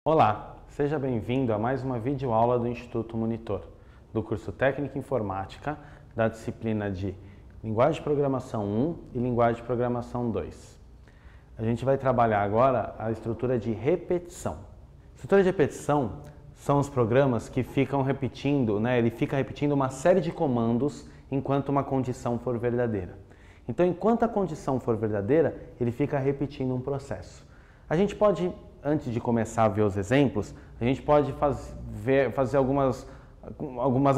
Olá, seja bem-vindo a mais uma videoaula do Instituto Monitor, do curso Técnica Informática, da disciplina de Linguagem de Programação 1 e Linguagem de Programação 2. A gente vai trabalhar agora a estrutura de repetição. Estrutura de repetição são os programas que ficam repetindo, ele fica repetindo uma série de comandos enquanto uma condição for verdadeira. Então, enquanto a condição for verdadeira, ele fica repetindo um processo. A gente pode, antes de começar a ver os exemplos, a gente pode fazer algumas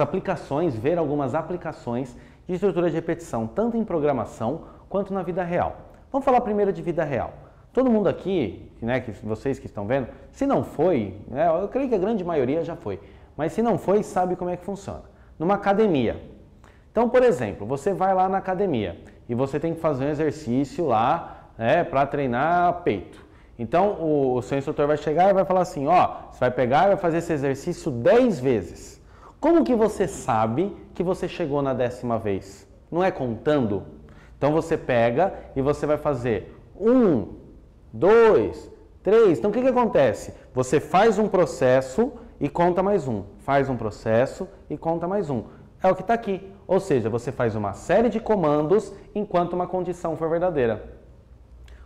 aplicações, ver algumas aplicações de estrutura de repetição, tanto em programação quanto na vida real. Vamos falar primeiro de vida real. Todo mundo aqui, vocês que estão vendo, se não foi, eu creio que a grande maioria já foi, mas se não foi, sabe como é que funciona. Numa academia. Então, por exemplo, você vai lá na academia e você tem que fazer um exercício lá para treinar peito. Então, o seu instrutor vai chegar e vai falar assim, você vai pegar e vai fazer esse exercício 10 vezes. Como que você sabe que você chegou na 10ª vez? Não é contando? Então, você pega e você vai fazer 1, 2, 3. Então, o que acontece? Você faz um processo e conta mais um. Faz um processo e conta mais um. É o que está aqui. Ou seja, você faz uma série de comandos enquanto uma condição for verdadeira.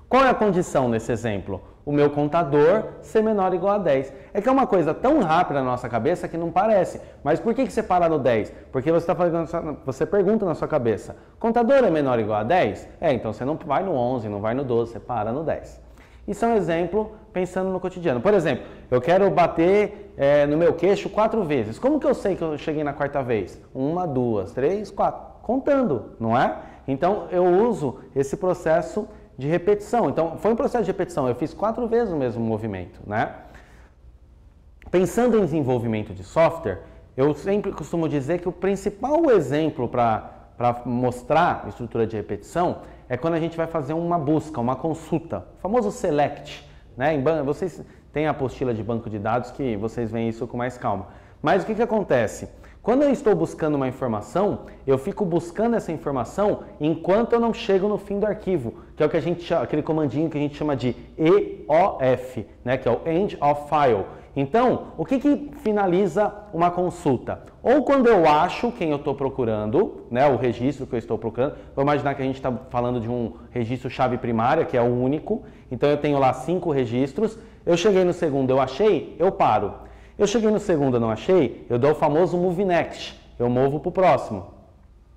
Qual é a condição nesse exemplo? O meu contador ser menor ou igual a 10. É que é uma coisa tão rápida na nossa cabeça que não parece. Mas por que você para no 10? Porque você pergunta na sua cabeça, contador é menor ou igual a 10? Então você não vai no 11, não vai no 12, você para no 10. Isso é um exemplo pensando no cotidiano. Por exemplo, eu quero bater no meu queixo 4 vezes. Como que eu sei que eu cheguei na 4ª vez? 1, 2, 3, 4. Contando, não é? Então eu uso esse processo de repetição. Então, foi um processo de repetição. Eu fiz 4 vezes o mesmo movimento, Pensando em desenvolvimento de software, eu sempre costumo dizer que o principal exemplo para mostrar a estrutura de repetição é quando a gente vai fazer uma busca, uma consulta, o famoso select, Vocês têm a apostila de banco de dados que vocês veem isso com mais calma. Mas o que acontece? Quando eu estou buscando uma informação, eu fico buscando essa informação enquanto eu não chego no fim do arquivo, que é o que a gente chama, aquele comandinho que a gente chama de EOF, que é o End of File. Então, o que finaliza uma consulta? Ou quando eu acho quem eu estou procurando, o registro que eu estou procurando, vou imaginar que a gente está falando de um registro chave primária, que é o único, então eu tenho lá 5 registros, eu cheguei no segundo, eu achei, eu paro. Eu cheguei no segundo, não achei, eu dou o famoso Move Next, eu movo para o próximo.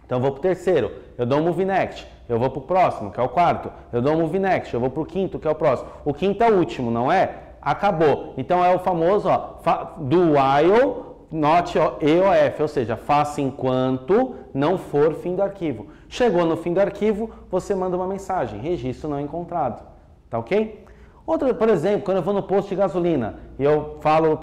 Então eu vou para o terceiro, eu dou um Move Next, eu vou para o próximo, que é o quarto. Eu dou um Move Next, eu vou para o quinto, que é o próximo. O quinto é o último, não é? Acabou. Então é o famoso do while not EOF, ou seja, faça enquanto não for fim do arquivo. Chegou no fim do arquivo, você manda uma mensagem, registro não encontrado. Tá ok? Outra, por exemplo, quando eu vou no posto de gasolina e eu falo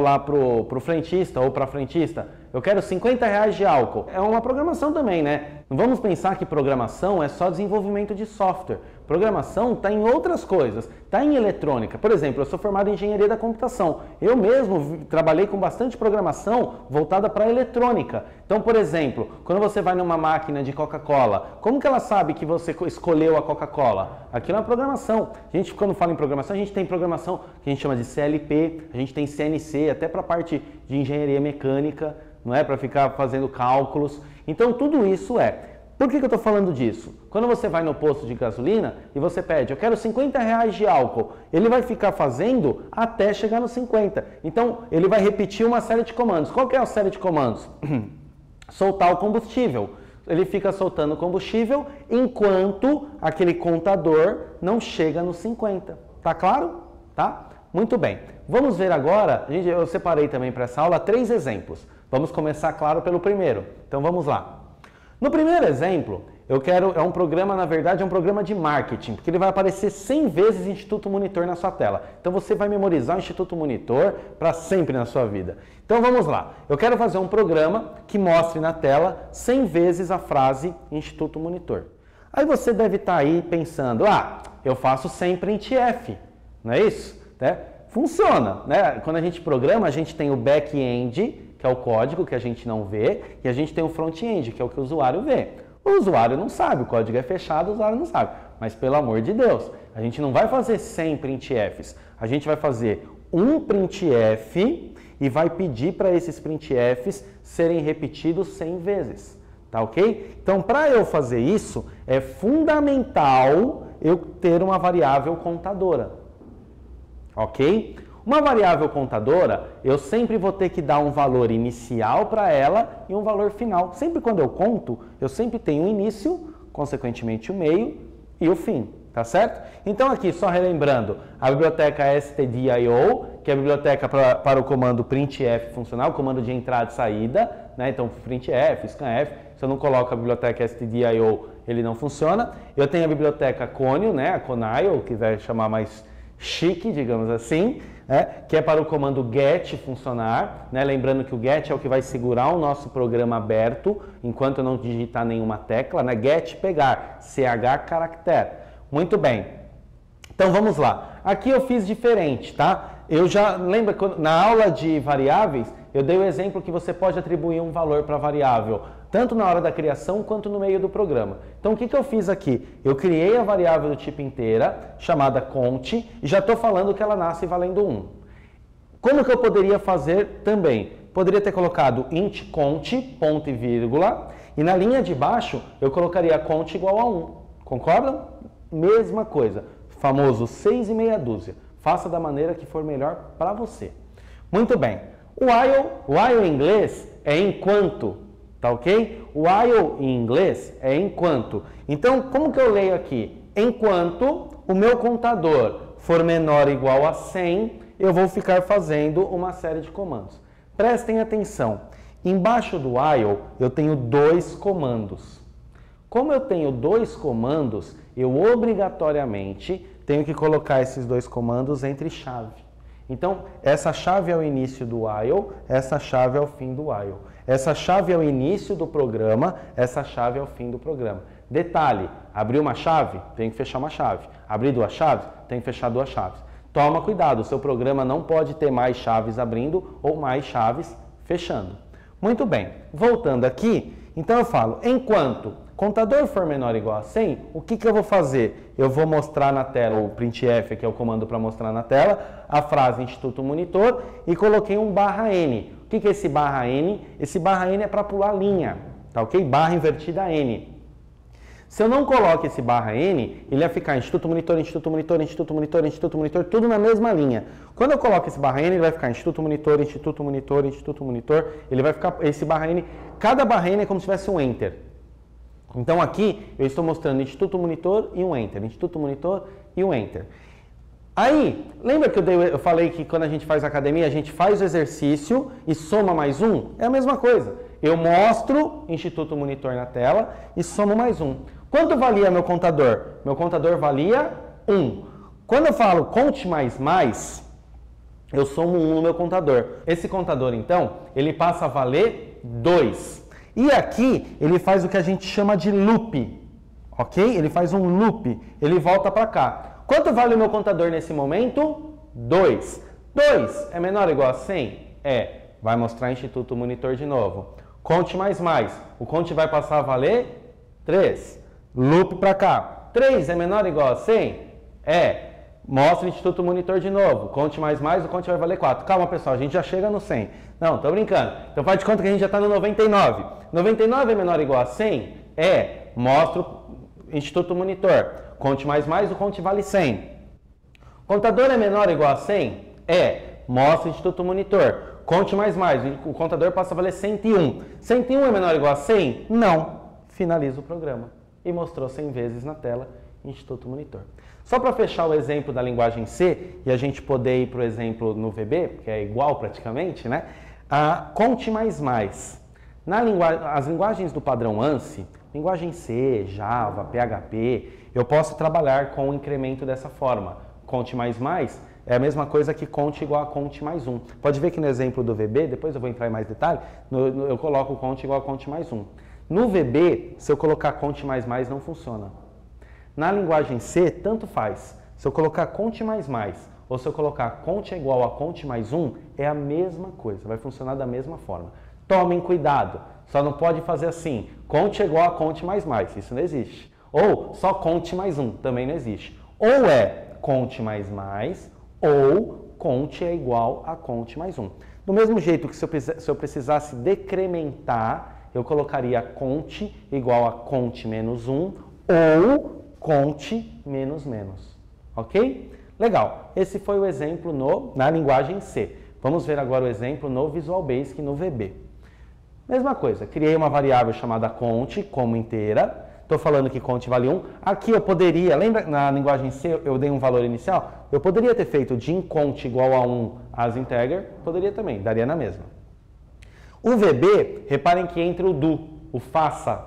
lá pro frentista ou para a frentista, eu quero R$50 de álcool. É uma programação também, Não vamos pensar que programação é só desenvolvimento de software. Programação está em outras coisas, está em eletrônica. Por exemplo, eu sou formado em engenharia da computação. Eu mesmo trabalhei com bastante programação voltada para a eletrônica. Então, por exemplo, quando você vai numa máquina de Coca-Cola, como que ela sabe que você escolheu a Coca-Cola? Aquilo é uma programação. A gente, quando fala em programação, a gente tem programação que a gente chama de CLP, a gente tem CNC, até para a parte de engenharia mecânica, não é? Para ficar fazendo cálculos. Então, tudo isso é. Por que eu estou falando disso? Quando você vai no posto de gasolina e você pede, eu quero R$50 de álcool, ele vai ficar fazendo até chegar nos 50. Então, ele vai repetir uma série de comandos. Qual que é a série de comandos? Soltar o combustível. Ele fica soltando o combustível enquanto aquele contador não chega nos 50. Tá claro? Tá? Muito bem. Vamos ver agora, eu separei também para essa aula 3 exemplos. Vamos começar, claro, pelo primeiro. Então, vamos lá. No primeiro exemplo, é um programa, na verdade, é um programa de marketing, porque ele vai aparecer 100 vezes Instituto Monitor na sua tela. Então você vai memorizar o Instituto Monitor para sempre na sua vida. Então vamos lá. Eu quero fazer um programa que mostre na tela 100 vezes a frase Instituto Monitor. Aí você deve estar aí pensando, eu faço sempre printf, não é isso? Funciona, Quando a gente programa, a gente tem o back-end, que é o código que a gente não vê, e a gente tem o front-end, que é o que o usuário vê. O usuário não sabe, o código é fechado, o usuário não sabe. Mas pelo amor de Deus, a gente não vai fazer 100 printfs, a gente vai fazer um printf e vai pedir para esses printfs serem repetidos 100 vezes, tá ok? Então, para eu fazer isso, é fundamental eu ter uma variável contadora, ok? Uma variável contadora, eu sempre vou ter que dar um valor inicial para ela e um valor final. Sempre quando eu conto, eu sempre tenho o início, consequentemente o meio e o fim, tá certo? Então aqui, só relembrando, a biblioteca stdio, que é a biblioteca para o comando printf funcional, comando de entrada e saída, né? Então printf, scanf, se eu não coloco a biblioteca stdio, ele não funciona. Eu tenho a biblioteca conio, né? A conio, que vai chamar mais chique, digamos assim, né? Que é para o comando get funcionar, né? Lembrando que o get é o que vai segurar o nosso programa aberto enquanto eu não digitar nenhuma tecla, né? Get pegar, ch caractere. Muito bem. Então vamos lá. Aqui eu fiz diferente, tá? Eu já lembra que na aula de variáveis eu dei o exemplo que você pode atribuir um valor para a variável, tanto na hora da criação quanto no meio do programa. Então o que eu fiz aqui? Eu criei a variável do tipo inteira, chamada cont, e já estou falando que ela nasce valendo 1. Como que eu poderia fazer também? Poderia ter colocado int cont, ponto e vírgula, e na linha de baixo eu colocaria cont igual a 1. Concordam? Mesma coisa. Famoso 6 e meia dúzia. Faça da maneira que for melhor para você. Muito bem. O while em inglês é enquanto, tá ok? O while em inglês é enquanto. Então, como que eu leio aqui? Enquanto o meu contador for menor ou igual a 100, eu vou ficar fazendo uma série de comandos. Prestem atenção. Embaixo do while, eu tenho 2 comandos. Como eu tenho 2 comandos, eu obrigatoriamente tenho que colocar esses 2 comandos entre chave. Então, essa chave é o início do while, essa chave é o fim do while. Essa chave é o início do programa, essa chave é o fim do programa. Detalhe, abrir uma chave, tem que fechar uma chave. Abrir 2 chaves, tem que fechar 2 chaves. Toma cuidado, o seu programa não pode ter mais chaves abrindo ou mais chaves fechando. Muito bem, voltando aqui, então eu falo, enquanto contador for menor ou igual a 100, o que eu vou fazer? Eu vou mostrar na tela, o printf, que é o comando para mostrar na tela, a frase Instituto Monitor e coloquei um /n. O que é esse /n? Esse /n é para pular linha, tá ok? Barra invertida n. Se eu não coloco esse /n, ele vai ficar Instituto Monitor, Instituto Monitor, Instituto Monitor, Instituto Monitor, tudo na mesma linha. Quando eu coloco esse /n, ele vai ficar Instituto Monitor, Instituto Monitor, Instituto Monitor, ele vai ficar, esse /n, cada /n é como se tivesse um enter. Então aqui eu estou mostrando Instituto Monitor e um Enter, Instituto Monitor e um Enter. Aí, lembra que eu falei que quando a gente faz academia, a gente faz o exercício e soma mais um? É a mesma coisa. Eu mostro Instituto Monitor na tela e somo mais um. Quanto valia meu contador? Meu contador valia 1. Quando eu falo conte mais, eu somo 1 no meu contador. Esse contador, então, ele passa a valer 2. E aqui ele faz o que a gente chama de loop, ok? Ele faz um loop, ele volta para cá. Quanto vale o meu contador nesse momento? 2. 2 é menor ou igual a 100? É. Vai mostrar Instituto Monitor de novo. Conte mais. O conte vai passar a valer 3. Loop para cá. 3 é menor ou igual a 100? É. Mostra o Instituto Monitor de novo. Conte mais, o conte vai valer 4. Calma, pessoal, a gente já chega no 100. Não, tô brincando. Então faz de conta que a gente já está no 99. 99 é menor ou igual a 100? É. Mostra o Instituto Monitor. Conte mais, o conte vale 100. Contador é menor ou igual a 100? É. Mostra o Instituto Monitor. Conte mais, o contador passa a valer 101. 101 é menor ou igual a 100? Não. Finaliza o programa. E mostrou 100 vezes na tela Instituto Monitor. Só para fechar o exemplo da linguagem C e a gente poder ir para o exemplo no VB, que é igual praticamente, né? Conte mais. As linguagens do padrão ANSI, linguagem C, Java, PHP, eu posso trabalhar com o incremento dessa forma. Conte mais é a mesma coisa que conte igual a conte mais 1. Pode ver que no exemplo do VB, depois eu vou entrar em mais detalhe, eu coloco conte igual a conte mais 1. No VB, se eu colocar conte mais não funciona. Na linguagem C, tanto faz. Se eu colocar conte mais ou se eu colocar conte é igual a conte mais 1, é a mesma coisa, vai funcionar da mesma forma. Tomem cuidado. Só não pode fazer assim, conte é igual a conte mais mais, isso não existe. Ou só conte mais 1, também não existe. Ou é conte mais mais, ou conte é igual a conte mais 1. Do mesmo jeito que se eu precisasse decrementar, eu colocaria conte igual a conte menos 1, ou conte menos menos. Ok? Legal. Esse foi o exemplo na linguagem C. Vamos ver agora o exemplo no Visual Basic, no VB. Mesma coisa, criei uma variável chamada conte como inteira. Estou falando que conte vale 1. Aqui eu poderia, lembra na linguagem C eu dei um valor inicial? Eu poderia ter feito de inConte igual a 1 as integer, poderia também, daria na mesma. O VB, reparem que entra o do, o faça.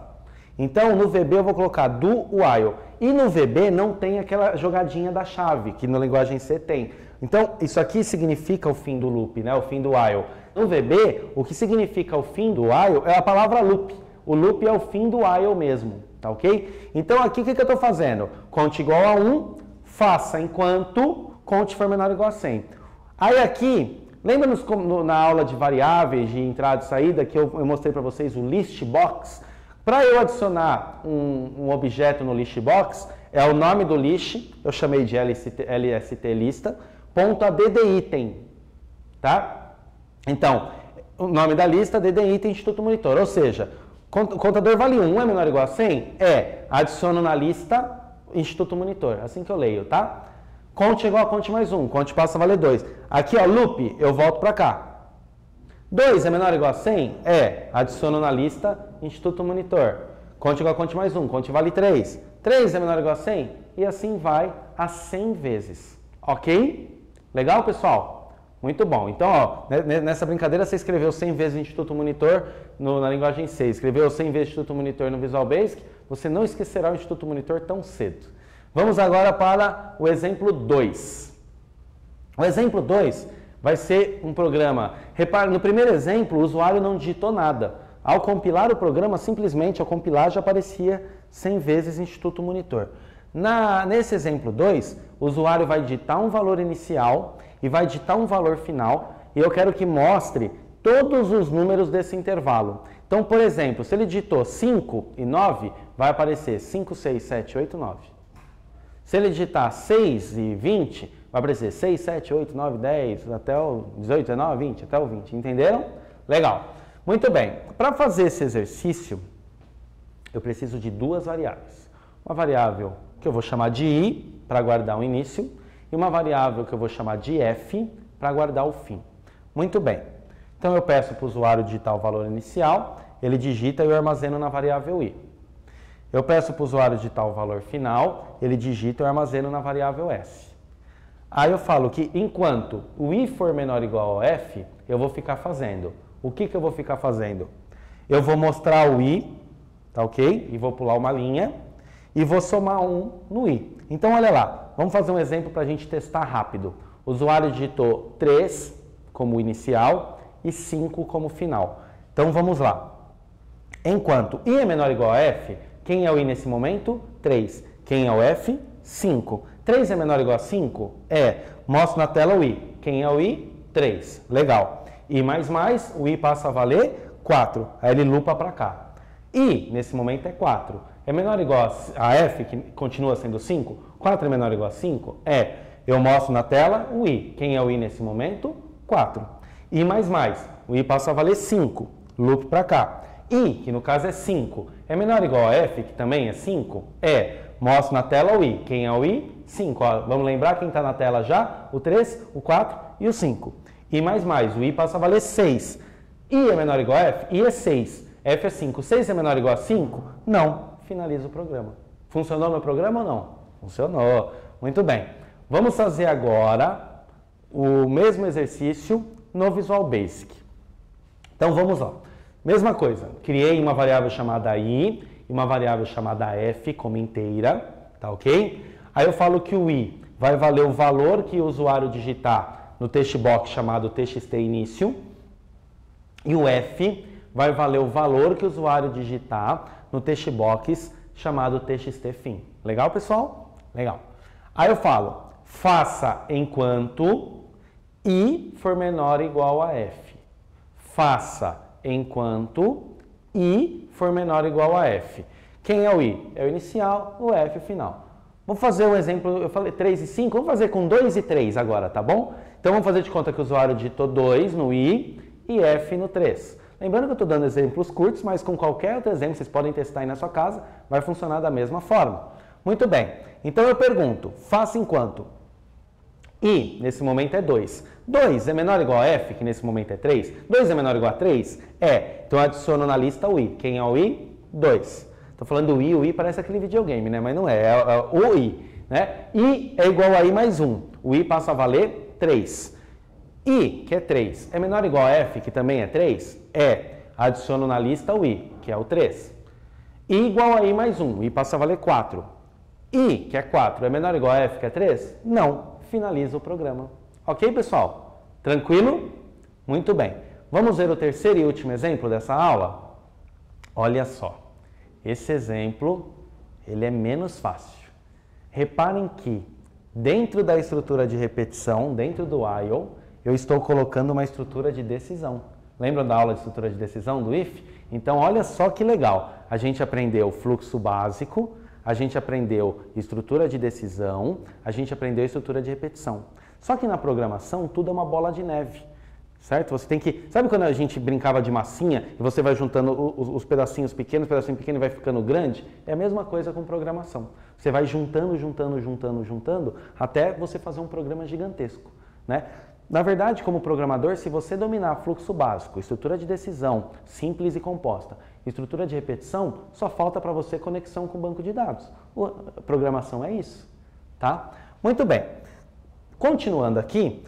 Então no VB eu vou colocar do while. E no VB não tem aquela jogadinha da chave, que na linguagem C tem. Então isso aqui significa o fim do loop, né? O fim do while. No VB, o que significa o fim do while é a palavra loop. O loop é o fim do while mesmo. Tá ok? Então aqui o que eu estou fazendo? Conte igual a 1, faça enquanto conte for menor ou igual a 100. Aí aqui, lembra na aula de variáveis, de entrada e saída, que eu mostrei para vocês o list box? Para eu adicionar um objeto no list box, é o nome do list, eu chamei de LST lista, ponto ADD item, tá? Então, o nome da lista, ADD item, Instituto Monitor, ou seja, contador vale 1, é menor ou igual a 100? É. Adiciono na lista Instituto Monitor. Assim que eu leio, tá? Conte igual a conte mais 1. Conte passa a valer 2. Aqui, ó, loop, eu volto para cá. 2 é menor ou igual a 100? É. Adiciono na lista Instituto Monitor. Conte igual a conte mais 1. Conte vale 3. 3 é menor ou igual a 100? E assim vai a 100 vezes. Ok? Legal, pessoal? Muito bom. Então, ó, nessa brincadeira você escreveu 100 vezes Instituto Monitor na linguagem C, escreveu 100 vezes Instituto Monitor no Visual Basic, você não esquecerá o Instituto Monitor tão cedo. Vamos agora para o exemplo 2. O exemplo 2 vai ser um programa. Repare, no primeiro exemplo, o usuário não digitou nada. Ao compilar o programa, simplesmente ao compilar já aparecia 100 vezes Instituto Monitor. Nesse exemplo 2, o usuário vai digitar um valor inicial e vai digitar um valor final, e eu quero que mostre todos os números desse intervalo. Então, por exemplo, se ele digitou 5 e 9, vai aparecer 5, 6, 7, 8, 9. Se ele digitar 6 e 20, vai aparecer 6, 7, 8, 9, 10, até o 18, 19, 20, até o 20. Entenderam? Legal. Muito bem. Para fazer esse exercício, eu preciso de duas variáveis. Uma variável que eu vou chamar de i, para guardar o início, e uma variável que eu vou chamar de f, para guardar o fim. Muito bem. Então eu peço para o usuário digitar o valor inicial, ele digita e eu armazeno na variável i. Eu peço para o usuário digitar o valor final, ele digita e eu armazeno na variável s. Aí eu falo que enquanto o i for menor ou igual ao f, eu vou ficar fazendo. O que eu vou ficar fazendo? Eu vou mostrar o i, tá ok? E vou pular uma linha e vou somar 1 no i. Então olha lá, vamos fazer um exemplo para a gente testar rápido. O usuário digitou 3 como inicial e 5 como final. Então vamos lá. Enquanto i é menor ou igual a f, quem é o i nesse momento? 3. Quem é o f? 5. 3 é menor ou igual a 5? É. Mostro na tela o i. Quem é o i? 3. Legal. I mais, o i passa a valer 4. Aí ele lupa para cá. I, nesse momento, é 4. É menor ou igual a f, que continua sendo 5? 4 é menor ou igual a 5? É. Eu mostro na tela o i. Quem é o i nesse momento? 4. I mais, o i passa a valer 5. Loop para cá. I, que no caso é 5, é menor ou igual a f, que também é 5? É. Mostro na tela o i. Quem é o i? 5. Ó, vamos lembrar quem está na tela já? O 3, o 4 e o 5. I mais, o i passa a valer 6. I é menor ou igual a f? I é 6. F é 5. 6 é menor ou igual a 5? Não. Finaliza o programa. Funcionou meu programa ou não? Funcionou. Muito bem. Vamos fazer agora o mesmo exercício no Visual Basic. Então vamos lá. Mesma coisa. Criei uma variável chamada i e uma variável chamada f como inteira. Tá ok? Aí eu falo que o i vai valer o valor que o usuário digitar no text box chamado txt_início. E o f vai valer o valor que o usuário digitar no text box chamado txt_fim. Legal, pessoal? Legal. Aí eu falo, faça enquanto i for menor ou igual a f. Faça enquanto I for menor ou igual a F. Quem é o I? É o inicial, o F final. Vamos fazer um exemplo, eu falei 3 e 5, vamos fazer com 2 e 3 agora, tá bom? Então vamos fazer de conta que o usuário digitou 2 no I e F no 3. Lembrando que eu estou dando exemplos curtos, mas com qualquer outro exemplo, vocês podem testar aí na sua casa, vai funcionar da mesma forma. Muito bem, então eu pergunto, faça enquanto I, nesse momento é 2. 2 é menor ou igual a F, que nesse momento é 3? 2 é menor ou igual a 3? É. Então eu adiciono na lista o I. Quem é o I? 2. Estou falando do I, o I parece aquele videogame, né? Mas não é, é o I. Né? I é igual a I mais 1. O I passa a valer 3. I, que é 3, é menor ou igual a F, que também é 3? É. Adiciono na lista o I, que é o 3. I igual a I mais 1. I passa a valer 4. I, que é 4, é menor ou igual a F, que é 3? Não. Finaliza o programa. Ok, pessoal? Tranquilo? Muito bem. Vamos ver o terceiro e último exemplo dessa aula? Olha só. Esse exemplo, ele é menos fácil. Reparem que dentro da estrutura de repetição, dentro do while, eu estou colocando uma estrutura de decisão. Lembram da aula de estrutura de decisão do if? Então, olha só que legal. A gente aprendeu fluxo básico, a gente aprendeu estrutura de decisão, a gente aprendeu estrutura de repetição. Só que na programação, tudo é uma bola de neve. Certo? Você tem que... Sabe quando a gente brincava de massinha e você vai juntando os pedacinho pequeno e vai ficando grande? É a mesma coisa com programação. Você vai juntando, até você fazer um programa gigantesco. Né? Na verdade, como programador, se você dominar fluxo básico, estrutura de decisão, simples e composta, estrutura de repetição, só falta para você conexão com o banco de dados. A programação é isso. Tá? Muito bem. Continuando aqui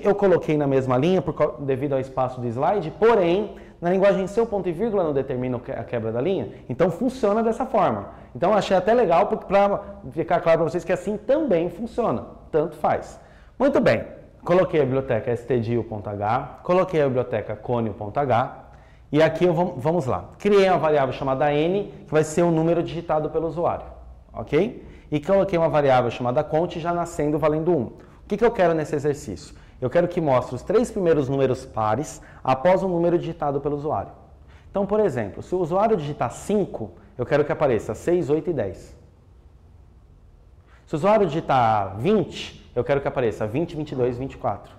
eu coloquei na mesma linha devido ao espaço do slide, porém, na linguagem C, o ponto e vírgula não determina a quebra da linha, então funciona dessa forma. Então, achei até legal para ficar claro para vocês que assim também funciona, tanto faz. Muito bem, coloquei a biblioteca stdio.h, coloquei a biblioteca conio.h, e aqui vamos lá. Criei uma variável chamada n, que vai ser o número digitado pelo usuário, ok? E coloquei uma variável chamada cont, já nascendo valendo 1. O que eu quero nesse exercício? Eu quero que mostre os 3 primeiros números pares após o número digitado pelo usuário. Então, por exemplo, se o usuário digitar 5, eu quero que apareça 6, 8 e 10. Se o usuário digitar 20, eu quero que apareça 20, 22, 24.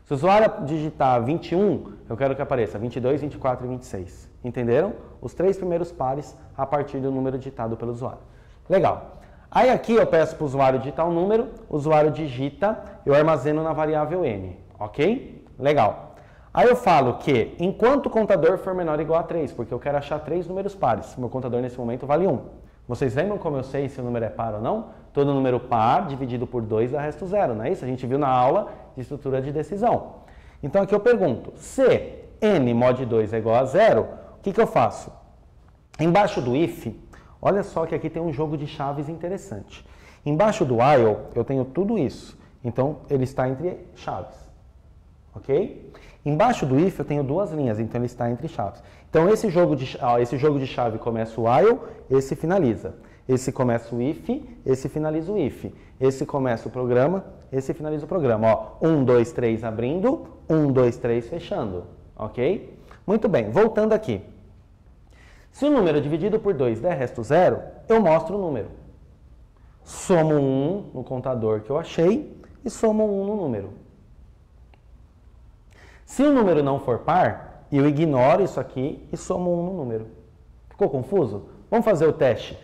Se o usuário digitar 21, eu quero que apareça 22, 24 e 26. Entenderam? Os 3 primeiros pares a partir do número digitado pelo usuário. Legal. Aí aqui eu peço para o usuário digitar um número, o usuário digita, eu armazeno na variável n, ok? Legal. Aí eu falo que enquanto o contador for menor ou igual a 3, porque eu quero achar 3 números pares, meu contador nesse momento vale 1. Vocês lembram como eu sei se o número é par ou não? Todo número par dividido por 2 dá resto 0, não é isso? A gente viu na aula de estrutura de decisão. Então aqui eu pergunto, se n mod 2 é igual a 0, o que eu faço? Embaixo do if, olha só que aqui tem um jogo de chaves interessante. Embaixo do while, eu tenho tudo isso. Então, ele está entre chaves. Ok? Embaixo do if, eu tenho 2 linhas. Então, ele está entre chaves. Então, esse jogo de chave começa o while, esse finaliza. Esse começa o if, esse finaliza o if. Esse começa o programa, esse finaliza o programa. Ó, 1, 2, 3 abrindo, 1, 2, 3 fechando. Ok? Muito bem, voltando aqui. Se o número dividido por 2 der resto 0, eu mostro o número. Somo 1 no contador que eu achei e somo 1 no número. Se o número não for par, eu ignoro isso aqui e somo 1 no número. Ficou confuso? Vamos fazer o teste.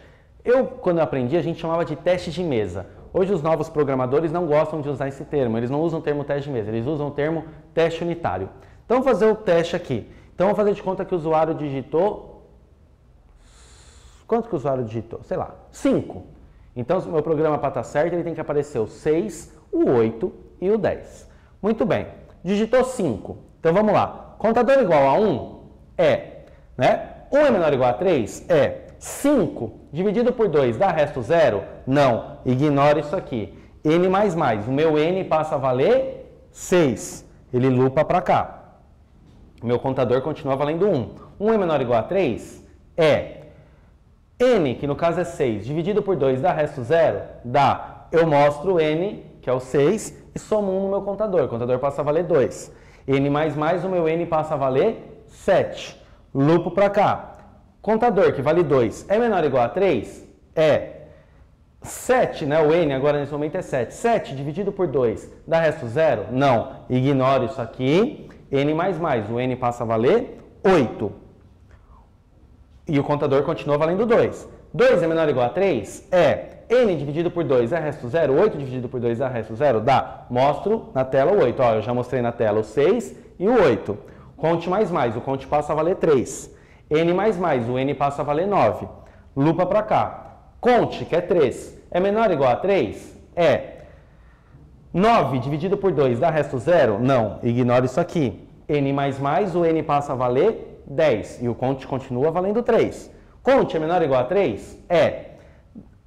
Quando eu aprendi, a gente chamava de teste de mesa. Hoje os novos programadores não gostam de usar esse termo. Eles não usam o termo teste de mesa, eles usam o termo teste unitário. Então, vamos fazer o teste aqui. Então, vamos fazer de conta que o usuário digitou... Quanto que o usuário digitou? Sei lá, 5. Então, se o meu programa para estar certo, ele tem que aparecer o 6, o 8 e o 10. Muito bem. Digitou 5. Então, vamos lá. Contador igual a 1 é, né? 1 é menor ou igual a 3? É. 5 dividido por 2 dá resto 0? Não. Ignora isso aqui. N mais mais. O meu N passa a valer 6. Ele lupa para cá. O meu contador continua valendo 1. 1 é menor ou igual a 3? É. N, que no caso é 6, dividido por 2 dá resto 0? Dá. Eu mostro N, que é o 6, e somo 1 no meu contador. O contador passa a valer 2. N mais mais, o meu N passa a valer 7. lupo para cá. Contador, que vale 2, é menor ou igual a 3? É. 7, né? O n agora nesse momento é 7. 7 dividido por 2 dá resto 0? Não. Ignore isso aqui. N mais. O n passa a valer 8. E o contador continua valendo 2. 2 é menor ou igual a 3? É. N dividido por 2 é resto 0? 8 dividido por 2 dá resto 0? Dá. Mostro na tela o 8. Ó, eu já mostrei na tela o 6 e o 8. Conte mais. O conte passa a valer 3. N mais. O n passa a valer 9. Lupa para cá. Conte, que é 3. É menor ou igual a 3? É. 9 dividido por 2 dá resto 0? Não. Ignore isso aqui. N mais, o n passa a valer 10. E o conte continua valendo 3. Conte é menor ou igual a 3? É.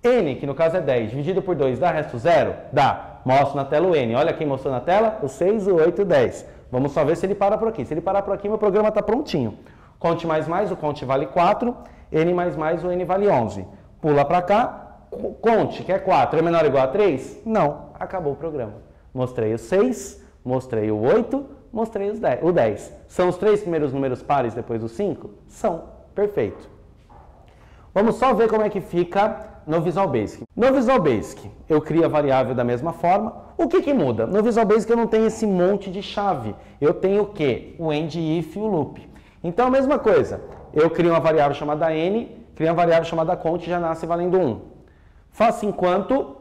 N, que no caso é 10, dividido por 2 dá resto 0? Dá. Mostro na tela o n. Olha quem mostrou na tela. O 6, o 8 e o 10. Vamos só ver se ele para por aqui. Se ele parar por aqui, meu programa está prontinho. Conte mais, o conte vale 4. N mais, o n vale 11. Pula para cá, conte, que é 4, é menor ou igual a 3? Não, acabou o programa. Mostrei o 6, mostrei o 8, mostrei o 10. São os 3 primeiros números pares depois do 5? São, perfeito. Vamos só ver como é que fica no Visual Basic. No Visual Basic, eu crio a variável da mesma forma. O que muda? No Visual Basic eu não tenho esse monte de chave. Eu tenho o quê? O end, if e o loop. Então, a mesma coisa. Eu crio uma variável chamada n, cria uma variável chamada count e já nasce valendo 1. Faço enquanto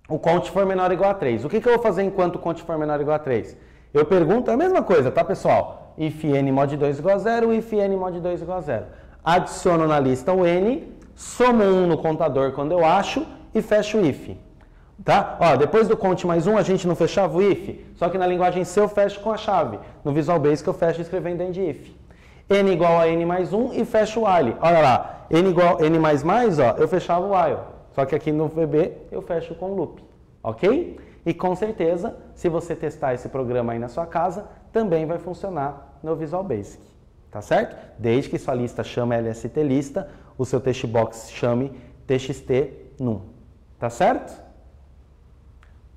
o count for menor ou igual a 3. O que eu vou fazer enquanto o count for menor ou igual a 3? Eu pergunto a mesma coisa, tá, pessoal? If n mod 2 igual a 0, if n mod 2 igual a 0. Adiciono na lista o n, somo 1 no contador quando eu acho e fecho o if. Tá? Ó, depois do count mais 1 a gente não fechava o if, só que na linguagem C eu fecho com a chave. No Visual Basic eu fecho escrevendo end if. N igual a n mais 1 e fecho o while. Olha lá, n igual a n mais, ó, eu fechava o while. Só que aqui no VB eu fecho com loop, ok? E com certeza, se você testar esse programa aí na sua casa, também vai funcionar no Visual Basic, tá certo? Desde que sua lista chame LST lista, o seu textbox chame TXT num, tá certo?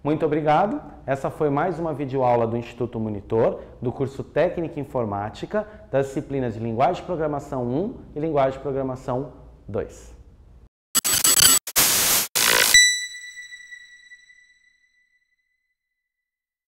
Muito obrigado. Essa foi mais uma videoaula do Instituto Monitor, do curso Técnica Informática, das disciplinas de Linguagem de Programação 1 e Linguagem de Programação 2.